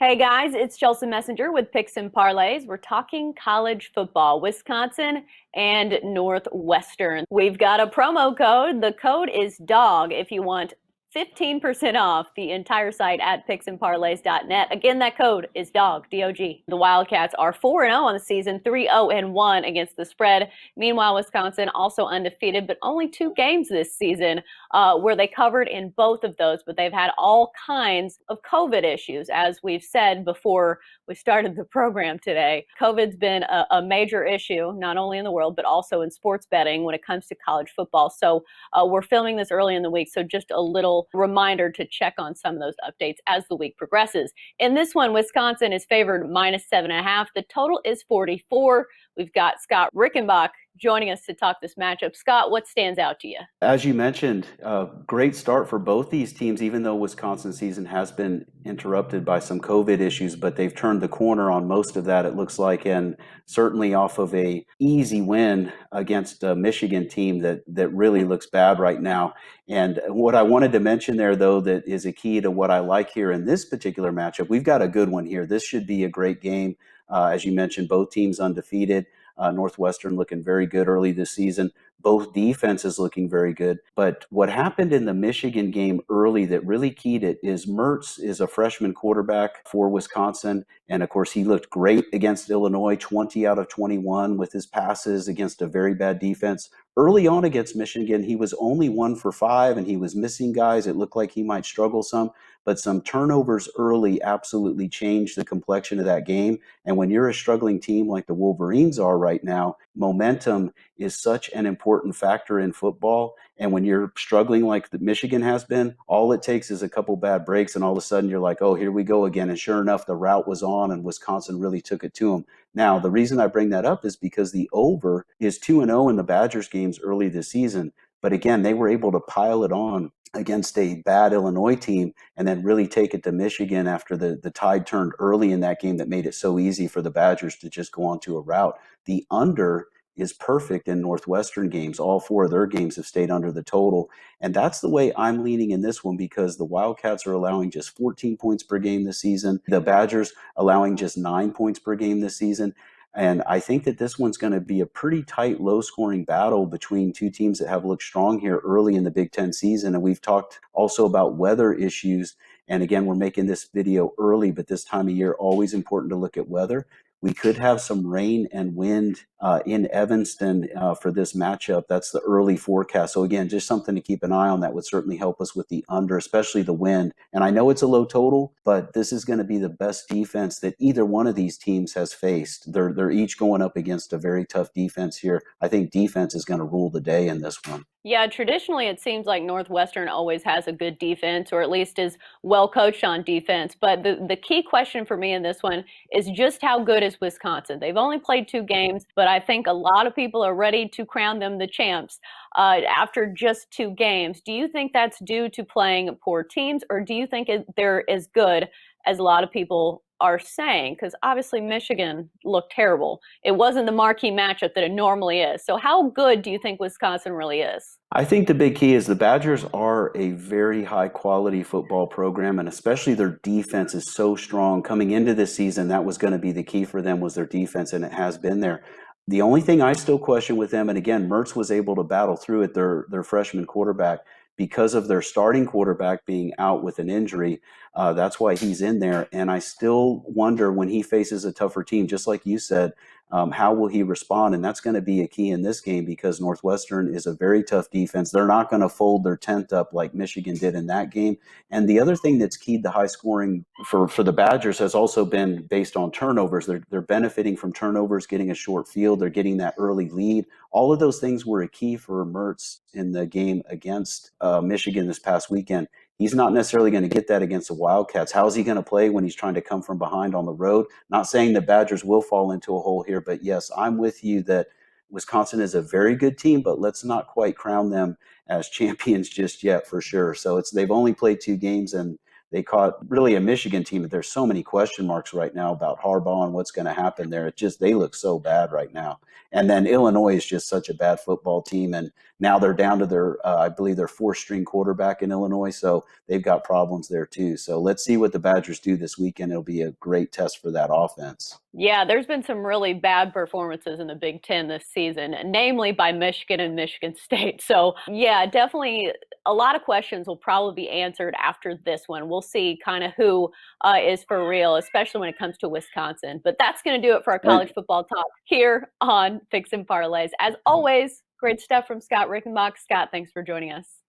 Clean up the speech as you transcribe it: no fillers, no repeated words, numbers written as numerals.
Hey guys, it's Chelsa Messenger with Picks and Parlays. We're talking college football, Wisconsin and Northwestern. We've got a promo code. The code is DOG if you want 15% off the entire site at picksandparlays.net. Again, that code is DOG, D-O-G. The Wildcats are 4-0 on the season, 3-0-1 against the spread. Meanwhile, Wisconsin also undefeated, but only 2 games this season where they covered in both of those, but they've had all kinds of COVID issues, as we've said before we started the program today. COVID's been a major issue, not only in the world, but also in sports betting when it comes to college football. So we're filming this early in the week, so just a little reminder to check on some of those updates as the week progresses. In this one, Wisconsin is favored -7.5. The total is 44. We've got Scott Rickenbach joining us to talk this matchup. Scott, what stands out to you? As you mentioned, great start for both these teams, even though Wisconsin's season has been interrupted by some COVID issues, but they've turned the corner on most of that, it looks like, and certainly off of a easy win against a Michigan team that really looks bad right now. And what I wanted to mention there, though, that is a key to what I like here in this particular matchup, we've got a good one here. This should be a great game. As you mentioned, both teams undefeated. Northwestern looking very good early this season. Both defenses looking very good. But what happened in the Michigan game early that really keyed it is Mertz is a freshman quarterback for Wisconsin. And of course, he looked great against Illinois, 20 out of 21 with his passes against a very bad defense. Early on against Michigan, he was only 1 for 5 and he was missing guys. It looked like he might struggle some, but some turnovers early absolutely changed the complexion of that game. And when you're a struggling team like the Wolverines are right now, momentum is such an important factor in football. And when you're struggling like the Michigan has been, all it takes is a couple bad breaks and all of a sudden you're like, oh, here we go again. And sure enough, the route was on and Wisconsin really took it to them. Now, the reason I bring that up is because the over is 2-0 in the Badgers games early this season. But again, they were able to pile it on against a bad Illinois team and then really take it to Michigan after the tide turned early in that game that made it so easy for the Badgers to just go onto a route. The under is perfect in Northwestern games. All 4 of their games have stayed under the total. And that's the way I'm leaning in this one because the Wildcats are allowing just 14 points per game this season. The Badgers allowing just 9 points per game this season. And I think that this one's going to be a pretty tight, low-scoring battle between 2 teams that have looked strong here early in the Big Ten season. And we've talked also about weather issues. And again, we're making this video early, but this time of year, always important to look at weather. We could have some rain and wind in Evanston for this matchup. That's the early forecast. So again, just something to keep an eye on that would certainly help us with the under, especially the wind. And I know it's a low total, but this is going to be the best defense that either one of these teams has faced. They're each going up against a very tough defense here. I think defense is going to rule the day in this one. Yeah, traditionally it seems like Northwestern always has a good defense, or at least is well coached on defense. But the key question for me in this one is just how good is Wisconsin? They've only played 2 games, but I think a lot of people are ready to crown them the champs after just 2 games. Do you think that's due to playing poor teams, or do you think they're as good as a lot of people are saying? Because obviously Michigan looked terrible. It wasn't the marquee matchup that it normally is. So how good do you think Wisconsin really is? I think the big key is the Badgers are a very high quality football program, and especially their defense is so strong. Coming into this season, that was going to be the key for them was their defense, and it has been there. The only thing I still question with them, and again, Mertz was able to battle through it, their freshman quarterback, because of their starting quarterback being out with an injury. That's why he's in there. And I still wonder when he faces a tougher team, just like you said, how will he respond? And that's going to be a key in this game because Northwestern is a very tough defense. They're not going to fold their tent up like Michigan did in that game. And the other thing that's keyed the high scoring for the Badgers has also been based on turnovers. They're benefiting from turnovers, getting a short field. They're getting that early lead. All of those things were a key for Mertz in the game against Michigan this past weekend. He's not necessarily going to get that against the Wildcats. How is he going to play when he's trying to come from behind on the road? Not saying the Badgers will fall into a hole here, but yes, I'm with you that Wisconsin is a very good team, but let's not quite crown them as champions just yet for sure. So they've only played 2 games and they caught really a Michigan team that there's so many question marks right now about Harbaugh and what's going to happen there. They look so bad right now. And then Illinois is just such a bad football team. And now they're down to I believe their fourth-string quarterback in Illinois. So they've got problems there too. So let's see what the Badgers do this weekend. It'll be a great test for that offense. Yeah, there's been some really bad performances in the Big Ten this season, namely by Michigan and Michigan State. So, yeah, definitely a lot of questions will probably be answered after this one. We'll see kind of who is for real, especially when it comes to Wisconsin. But that's going to do it for our college football talk here on Picks and Parlays. As always, great stuff from Scott Rickenbach. Scott, thanks for joining us.